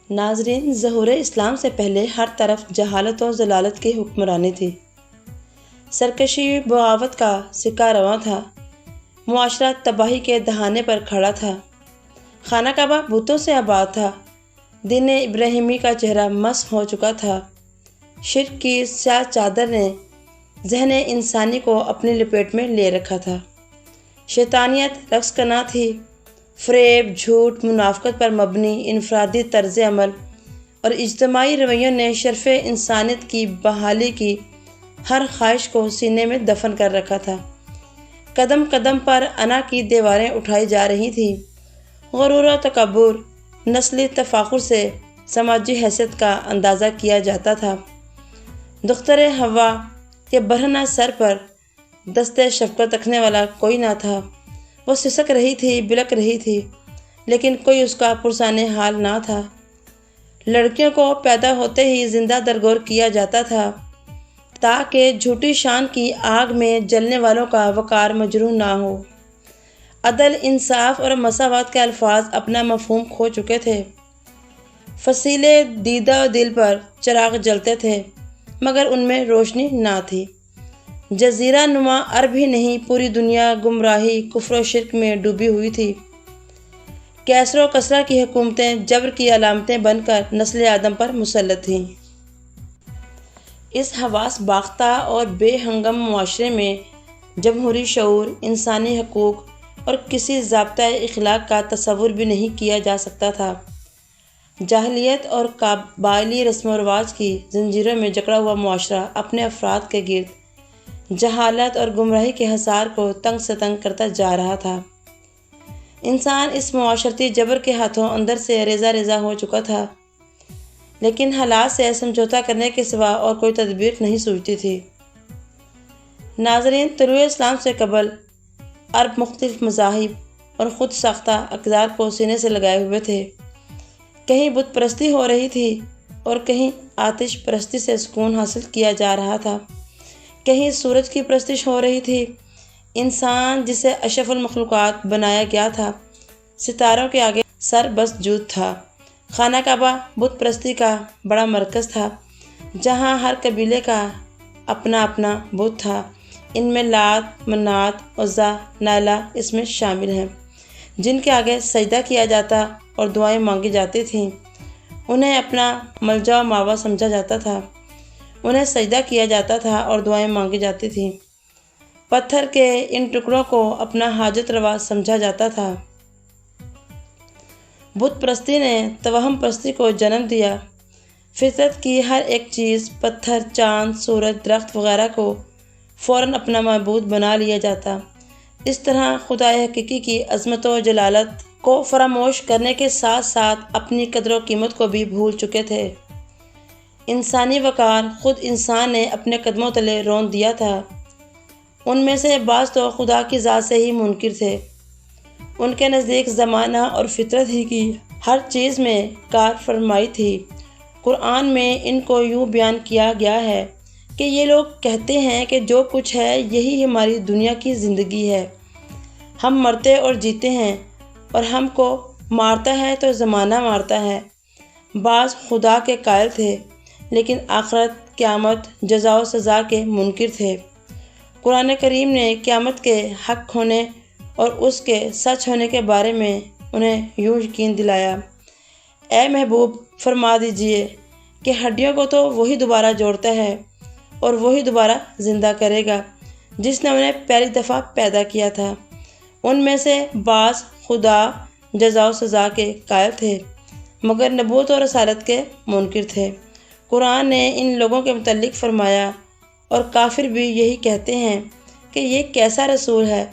ناظرین، ظہور اسلام سے پہلے ہر طرف جہالت و ضلالت کی حکمرانی تھی۔ سرکشی بغاوت کا سکہ رواں تھا۔ معاشرہ تباہی کے دہانے پر کھڑا تھا۔ خانہ کعبہ بتوں سے آباد تھا۔ دین ابراہیمی کا چہرہ مسخ ہو چکا تھا۔ شرک کی سیاہ چادر نے ذہن انسانی کو اپنی لپیٹ میں لے رکھا تھا۔ شیطانیت رقص کنا تھی۔ فریب، جھوٹ، منافقت پر مبنی انفرادی طرز عمل اور اجتماعی رویوں نے شرف انسانیت کی بحالی کی ہر خواہش کو سینے میں دفن کر رکھا تھا۔ قدم قدم پر انا کی دیواریں اٹھائی جا رہی تھیں۔ غرور و تکبر، نسلی تفاخر سے سماجی حیثیت کا اندازہ کیا جاتا تھا۔ دختر حوا کے برہنہ سر پر دست شفقت رکھنے والا کوئی نہ تھا۔ وہ سسک رہی تھی، بلک رہی تھی، لیکن کوئی اس کا پرسان حال نہ تھا۔ لڑکیوں کو پیدا ہوتے ہی زندہ درگور کیا جاتا تھا تاکہ جھوٹی شان کی آگ میں جلنے والوں کا وقار مجروح نہ ہو۔ عدل، انصاف اور مساوات کے الفاظ اپنا مفہوم کھو چکے تھے۔ فصیلے دیدہ و دل پر چراغ جلتے تھے مگر ان میں روشنی نہ تھی۔ جزیرہ نما عرب ہی نہیں، پوری دنیا گمراہی، کفر و شرک میں ڈوبی ہوئی تھی۔ کیسر و کسرا کی حکومتیں جبر کی علامتیں بن کر نسل آدم پر مسلط تھیں۔ اس حواس باختہ اور بے ہنگم معاشرے میں جمہوری شعور، انسانی حقوق اور کسی ضابطۂ اخلاق کا تصور بھی نہیں کیا جا سکتا تھا۔ جاہلیت اور قبائلی رسم و رواج کی زنجیروں میں جکڑا ہوا معاشرہ اپنے افراد کے گرد جہالت اور گمراہی کے حصار کو تنگ سے تنگ کرتا جا رہا تھا۔ انسان اس معاشرتی جبر کے ہاتھوں اندر سے ریزہ ریزہ ہو چکا تھا، لیکن حالات سے سمجھوتا کرنے کے سوا اور کوئی تدبیر نہیں سوچتی تھی۔ ناظرین، طلوع اسلام سے قبل عرب مختلف مذاہب اور خود ساختہ اقدار کو سینے سے لگائے ہوئے تھے۔ کہیں بت پرستی ہو رہی تھی اور کہیں آتش پرستی سے سکون حاصل کیا جا رہا تھا۔ کہیں سورج کی پرستش ہو رہی تھی۔ انسان جسے اشرف المخلوقات بنایا گیا تھا، ستاروں کے آگے سر بسجود تھا۔ خانہ کعبہ بت پرستی کا بڑا مرکز تھا، جہاں ہر قبیلے کا اپنا اپنا بت تھا۔ ان میں لات، منات، عزا، نائلہ اس میں شامل ہیں، جن کے آگے سجدہ کیا جاتا اور دعائیں مانگی جاتی تھیں۔ انہیں اپنا ملجا و ماوا سمجھا جاتا تھا۔ انہیں سجدہ کیا جاتا تھا اور دعائیں مانگی جاتی تھیں۔ پتھر کے ان ٹکڑوں کو اپنا حاجت روا سمجھا جاتا تھا۔ بت پرستی نے توہم پرستی کو جنم دیا۔ فطرت کی ہر ایک چیز، پتھر، چاند، سورج، درخت وغیرہ کو فوراً اپنا معبود بنا لیا جاتا۔ اس طرح خدائے حقیقی کی عظمت و جلالت کو فراموش کرنے کے ساتھ ساتھ اپنی قدر و قیمت کو بھی بھول چکے تھے۔ انسانی وقار خود انسان نے اپنے قدموں تلے رون دیا تھا۔ ان میں سے بعض تو خدا کی ذات سے ہی منکر تھے۔ ان کے نزدیک زمانہ اور فطرت ہی کی ہر چیز میں کار فرمائی تھی۔ قرآن میں ان کو یوں بیان کیا گیا ہے کہ یہ لوگ کہتے ہیں کہ جو کچھ ہے یہی ہماری دنیا کی زندگی ہے۔ ہم مرتے اور جیتے ہیں اور ہم کو مارتا ہے تو زمانہ مارتا ہے۔ بعض خدا کے قائل تھے لیکن آخرت، قیامت، جزا و سزا کے منکر تھے۔ قرآن کریم نے قیامت کے حق ہونے اور اس کے سچ ہونے کے بارے میں انہیں یوں یقین دلایا: اے محبوب، فرما دیجئے کہ ہڈیوں کو تو وہی دوبارہ جوڑتا ہے اور وہی دوبارہ زندہ کرے گا جس نے انہیں پہلی دفعہ پیدا کیا تھا۔ ان میں سے بعض خدا، جزا و سزا کے قائل تھے مگر نبوت اور رسالت کے منکر تھے۔ قرآن نے ان لوگوں کے متعلق فرمایا: اور کافر بھی یہی کہتے ہیں کہ یہ کیسا رسول ہے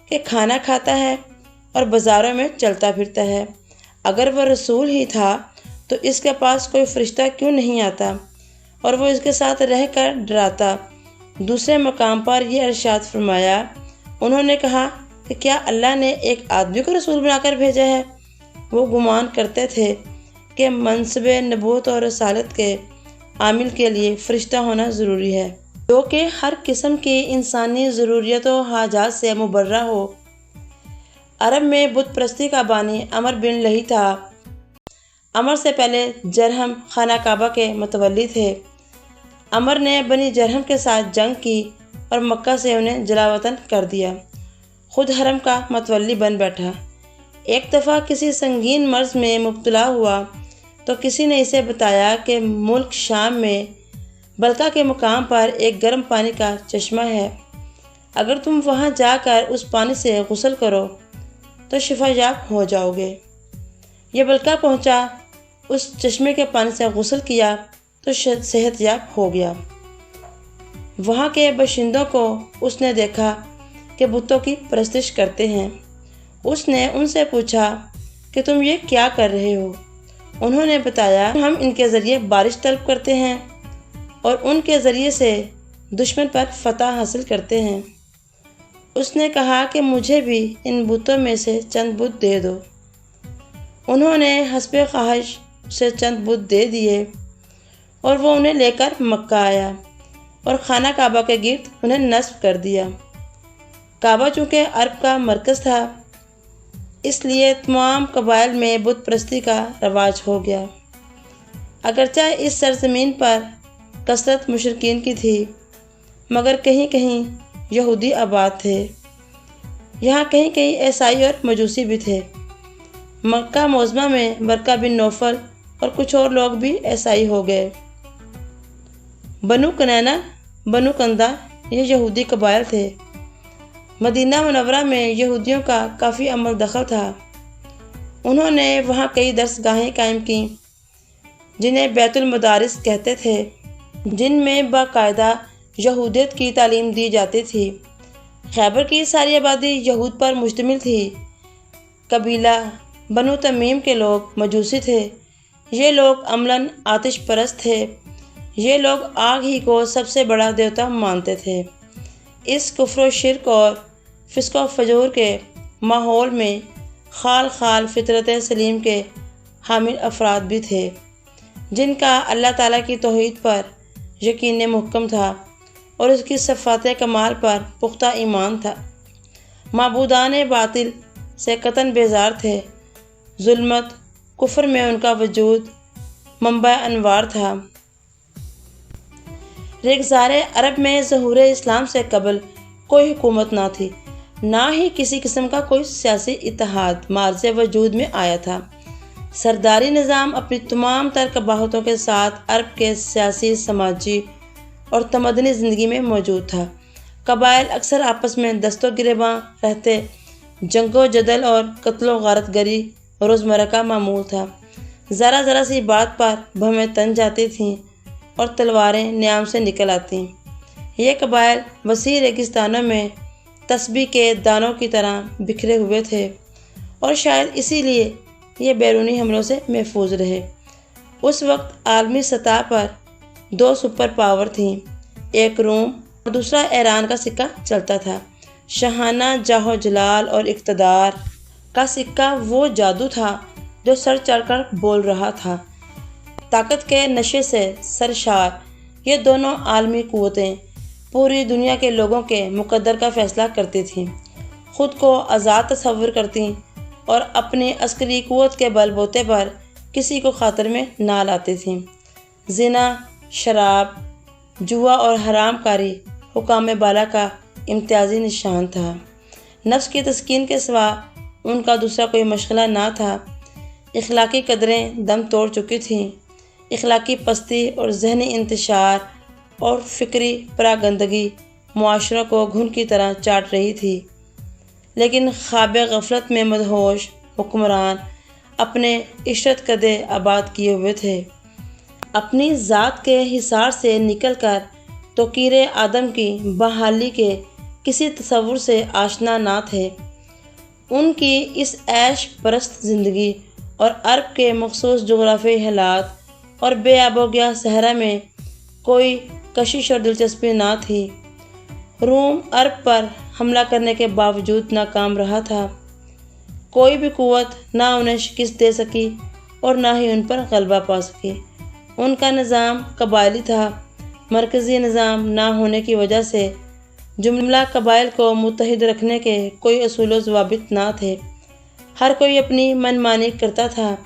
کہ کھانا کھاتا ہے اور بازاروں میں چلتا پھرتا ہے۔ اگر وہ رسول ہی تھا تو اس کے پاس کوئی فرشتہ کیوں نہیں آتا اور وہ اس کے ساتھ رہ کر ڈراتا۔ دوسرے مقام پر یہ ارشاد فرمایا: انہوں نے کہا کہ کیا اللہ نے ایک آدمی کو رسول بنا کر بھیجا ہے؟ وہ گمان کرتے تھے کہ منصب نبوت اور رسالت کے عامل کے لیے فرشتہ ہونا ضروری ہے، جو کہ ہر قسم کی انسانی ضروریات و حاجات سے مبرہ ہو۔ عرب میں بت پرستی کا بانی عمرو بن لہی تھا۔ عمر سے پہلے جرہم خانہ کعبہ کے متولی تھے۔ عمر نے بنی جرہم کے ساتھ جنگ کی اور مکہ سے انہیں جلاوطن کر دیا، خود حرم کا متولی بن بیٹھا۔ ایک دفعہ کسی سنگین مرض میں مبتلا ہوا تو کسی نے اسے بتایا کہ ملک شام میں بلقا کے مقام پر ایک گرم پانی کا چشمہ ہے، اگر تم وہاں جا کر اس پانی سے غسل کرو تو شفا یاب ہو جاؤ گے۔ یہ بلقا پہنچا، اس چشمے کے پانی سے غسل کیا تو صحت یاب ہو گیا۔ وہاں کے باشندوں کو اس نے دیکھا کہ بتوں کی پرستش کرتے ہیں۔ اس نے ان سے پوچھا کہ تم یہ کیا کر رہے ہو؟ انہوں نے بتایا، ہم ان کے ذریعے بارش طلب کرتے ہیں اور ان کے ذریعے سے دشمن پر فتح حاصل کرتے ہیں۔ اس نے کہا کہ مجھے بھی ان بتوں میں سے چند بت دے دو۔ انہوں نے حسب خواہش سے چند بت دے دیے اور وہ انہیں لے کر مکہ آیا اور خانہ کعبہ کے گرد انہیں نصب کر دیا۔ کعبہ چونکہ عرب کا مرکز تھا، اس لیے تمام قبائل میں بت پرستی کا رواج ہو گیا۔ اگرچہ اس سرزمین پر کثرت مشرکین کی تھی، مگر کہیں کہیں یہودی آباد تھے، یہاں کہیں کہیں عیسائی اور مجوسی بھی تھے۔ مکہ معظمہ میں ورقہ بن نوفل اور کچھ اور لوگ بھی عیسائی ہو گئے۔ بنو کنینہ، بنو کندہ یہ یہودی قبائل تھے۔ مدینہ منورہ میں یہودیوں کا کافی عمل دخل تھا۔ انہوں نے وہاں کئی درس گاہیں قائم کیں جنہیں بیت المدارس کہتے تھے، جن میں باقاعدہ یہودیت کی تعلیم دی جاتی تھی۔ خیبر کی ساری آبادی یہود پر مشتمل تھی۔ قبیلہ بنو تمیم کے لوگ مجوسی تھے۔ یہ لوگ عملاً آتش پرست تھے۔ یہ لوگ آگ ہی کو سب سے بڑا دیوتا مانتے تھے۔ اس کفر و شرک اور فسق و فجور کے ماحول میں خال خال فطرت سلیم کے حامل افراد بھی تھے، جن کا اللہ تعالیٰ کی توحید پر یقین محکم تھا اور اس کی صفات کمال پر پختہ ایمان تھا۔ معبودان باطل سے قطعاً بیزار تھے۔ ظلمت کفر میں ان کا وجود منبع انوار تھا۔ ریگزار عرب میں ظہور اسلام سے قبل کوئی حکومت نہ تھی، نہ ہی کسی قسم کا کوئی سیاسی اتحاد مارز وجود میں آیا تھا۔ سرداری نظام اپنی تمام تر قباحتوں کے ساتھ عرب کے سیاسی، سماجی اور تمدنی زندگی میں موجود تھا۔ قبائل اکثر آپس میں دست و گریباں رہتے، جنگ و جدل اور قتل و غارت گری روزمرہ کا معمول تھا۔ ذرا ذرا سی بات پر بھویں تن جاتی تھیں اور تلواریں نیام سے نکل آتیں۔ یہ قبائل وسیع ریگستانوں میں تسبیح کے دانوں کی طرح بکھرے ہوئے تھے اور شاید اسی لیے یہ بیرونی حملوں سے محفوظ رہے۔ اس وقت عالمی سطح پر دو سپر پاور تھیں، ایک روم اور دوسرا ایران کا سکہ چلتا تھا۔ شاہانہ جاہ و جلال اور اقتدار کا سکہ وہ جادو تھا جو سر چڑھ کر بول رہا تھا۔ طاقت کے نشے سے سرشار یہ دونوں عالمی قوتیں پوری دنیا کے لوگوں کے مقدر کا فیصلہ کرتی تھیں، خود کو آزاد تصور کرتیں اور اپنی عسکری قوت کے بل بوتے پر کسی کو خاطر میں نہ لاتی تھیں۔ زنا، شراب، جوا اور حرام کاری حکام بالا کا امتیازی نشان تھا۔ نفس کی تسکین کے سوا ان کا دوسرا کوئی مشغلہ نہ تھا۔ اخلاقی قدریں دم توڑ چکی تھیں۔ اخلاقی پستی اور ذہنی انتشار اور فکری پراگندگی معاشروں کو گھن کی طرح چاٹ رہی تھی، لیکن خواب غفلت میں مدہوش حکمران اپنے عشرت قدِ آباد کیے ہوئے تھے۔ اپنی ذات کے حصار سے نکل کر توقیر آدم کی بحالی کے کسی تصور سے آشنا نہ تھے۔ ان کی اس عیش پرست زندگی اور عرب کے مخصوص جغرافیائی حالات اور بے آب و گیا صحرا میں کوئی کشش اور دلچسپی نہ تھی۔ روم عرب پر حملہ کرنے کے باوجود ناکام رہا تھا۔ کوئی بھی قوت نہ انہیں شکست دے سکی اور نہ ہی ان پر غلبہ پا سکی۔ ان کا نظام قبائلی تھا۔ مرکزی نظام نہ ہونے کی وجہ سے جملہ قبائل کو متحد رکھنے کے کوئی اصول و ضوابط نہ تھے۔ ہر کوئی اپنی من مانی کرتا تھا۔